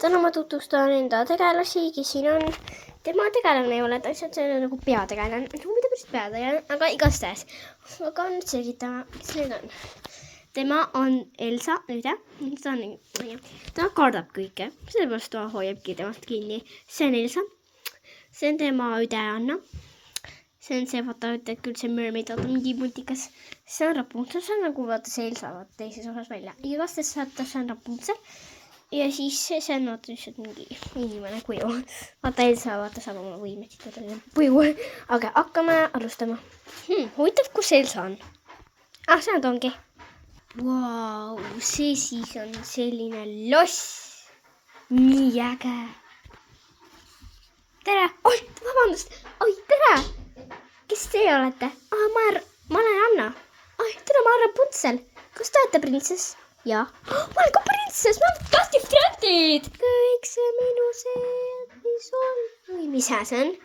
Täna ma tutvustan enda tegelasi, kes siin on. Tema tegelane ei ole täpselt see nagu peategelane. Mida päris peategelane, aga igastahes. Aga nüüd selgitama, kes need on. Tema on Elsa, ta kardab kõike. Sellepärast ta hoiabki temast kinni. See on Elsa. See on tema õde Anna. See on see, vaata, küll see mermaid, vaata mingi multikas. See on Rapunzel, see on nagu vaata see Elsa, vaata teises osas välja. Igastahes vaata, see on Rapunzel. Ja siis see on vaata lihtsalt mingi inimene kuju. Vaata Elsa, vaata saab oma võimed kuju. Aga hakkame alustama. Huvitav, kus Elsa on? See nad ongi. Vau, see siis on selline loss. Nii äge. Tere! Vabandust! Tere! Kes te olete? Ma olen Anna. Tere, ma olen Rapunzel. Kas te olete printsess? Jaa. Ma olen ka printsess, ma olen tähti friendid. Kõik see minu sees, mis on. Või mis hää see on?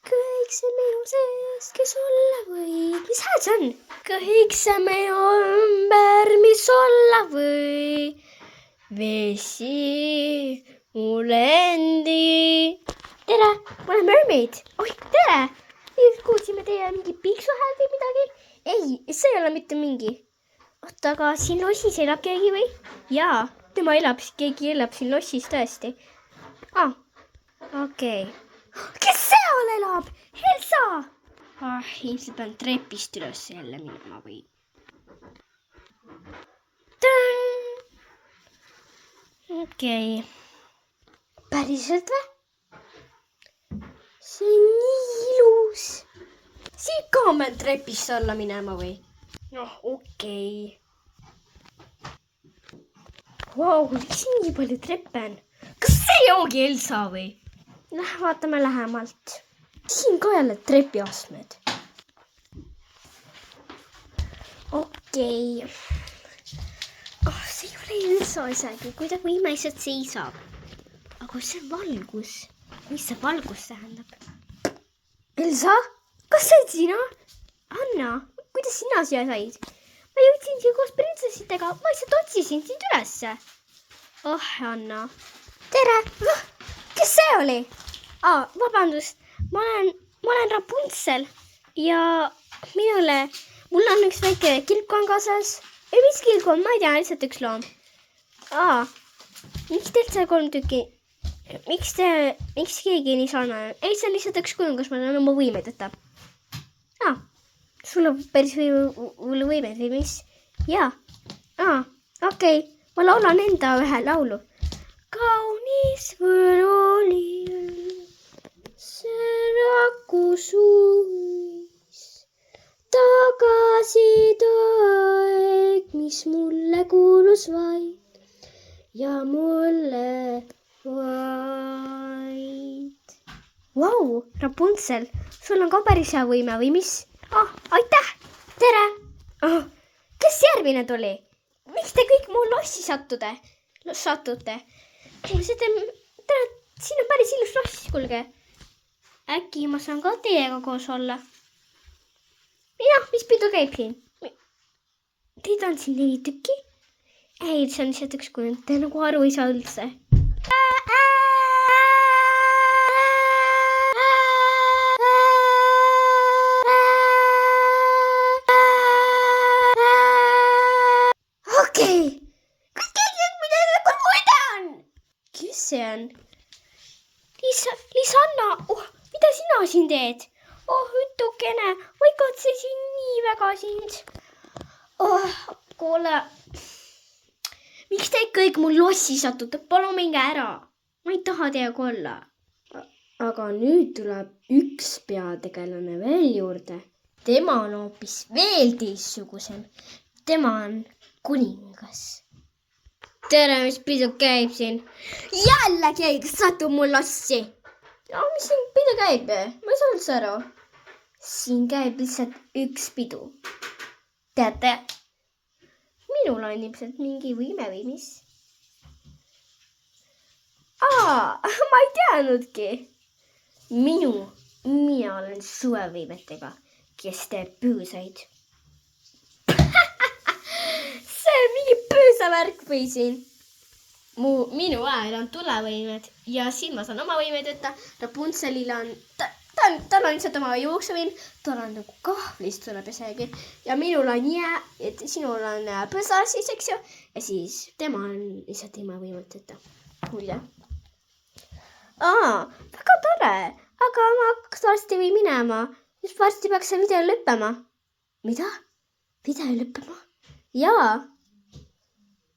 Kõik see minu sees, kes olla võib. Mis hää see on? Kõik see minu ümber, mis olla või. Vesi mulle endi. Tere, ma olen mermaid. Tere. Nüüd kuulsime teie mingi piiksu hääl või midagi. Ei, see ei ole mitte mingi. Oota, aga siin lossis elab keegi või? Jaa, keegi elab siin lossis tõesti. Okei. Kes seal elab? Elsa! Ilmselt pean trepist üles jälle minema või? Okei. Päriselt või? See on nii ilus. Siin ka on meil trepist alla minema või? Okei. Vau, miks nii palju treppe on? Kas see ongi Elsa või? Vaatame lähemalt. Siin ka jälle trepiastmed. Okei. See ei ole Elsa isegi, kuidagi imeliselt seisab. Aga see on valgus. Mis see valgus tähendab? Elsa? Kas see oled sina? Anna, kuidas sina siia said? Ma jõudsin siia koos printsessidega. Ma lihtsalt otsisin sind ülesse. Anna. Tere. Kes see oli? Vabandust. Ma olen Rapunzel. Ja mul on üks väike kilpkond kaasas. Mis kilpkond? Ma ei tea, lihtsalt üks loom. Miks teil see 3 tükki? Miks keegi nii sarnane? Ei, see on lihtsalt üks kuningas, ma olen oma võimed võtta. Sul on päris võimed või mis? Jaa. Okei. Ma laulan enda ühe laulu. Kaunis võroli see rakusuis tagasi aeg, mis mulle kuulus vaid ja mulle vaid. Vau, Rapunzel, sul on ka päris hea võime või mis? Aitäh! Tere! Kes järgmine tuli? Miks te kõik mu lossi satute? Tere, siin on päris ilus loss, kuulge. Äkki ma saan ka teiega koos olla? Mis pidu käib siin? Teid on siin 4 tükki? Ei, see on lihtsalt üks kujund, te nagu aru ei saa üldse. Okei. Kas keegi on midagi kui muide on? Kes see on? Lisanna, mida sina siin teed? Ütukene, ma igatsesin nii väga sind. Kuule. Miks te kõik mul lossi satute? Palun minge ära. Ma ei taha teiega olla. Aga nüüd tuleb üks peategelane veel juurde. Tema on hoopis veel teistsugusem. Tema on kuningas. Tere, mis pidu käib siin? Jälle keegi satub mul lossi. Mis siin pidu käib? Ma ei saa üldse aru. Siin käib lihtsalt üks pidu. Teate? Minul on ilmselt mingi võime või mis? Ma ei teadnudki. Mina olen suvevõimetega, kes teeb püüsaid. See on mingi püüsavärk või siin. minu ajal on tulevõimed ja siin ma saan oma võimeid võtta. Rapunzelil on, tal on lihtsalt oma jooksevõim, tal on nagu kahvlist tuleb isegi ja minul on jää, et sinul on põsa siis, eks ju, ja siis tema on lihtsalt ilma võimeteta. Mulje. Väga tore, aga ma hakkas varsti või minema, just varsti peaks see video lõppema. Mida? Video lõppema? Jaa,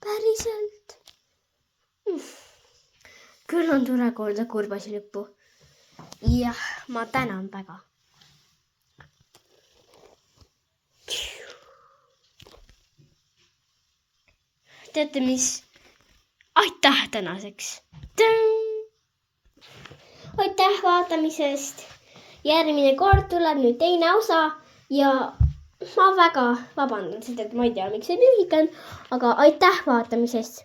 päriselt. Küll on tore kuulda kurbasi lõppu. Jah, ma tänan väga. Teate mis? Aitäh tänaseks. Aitäh vaatamisest. Järgmine kord tuleb nüüd teine osa ja ma väga vabandan seda, et ma ei tea, miks see lühike on, aga aitäh vaatamisest.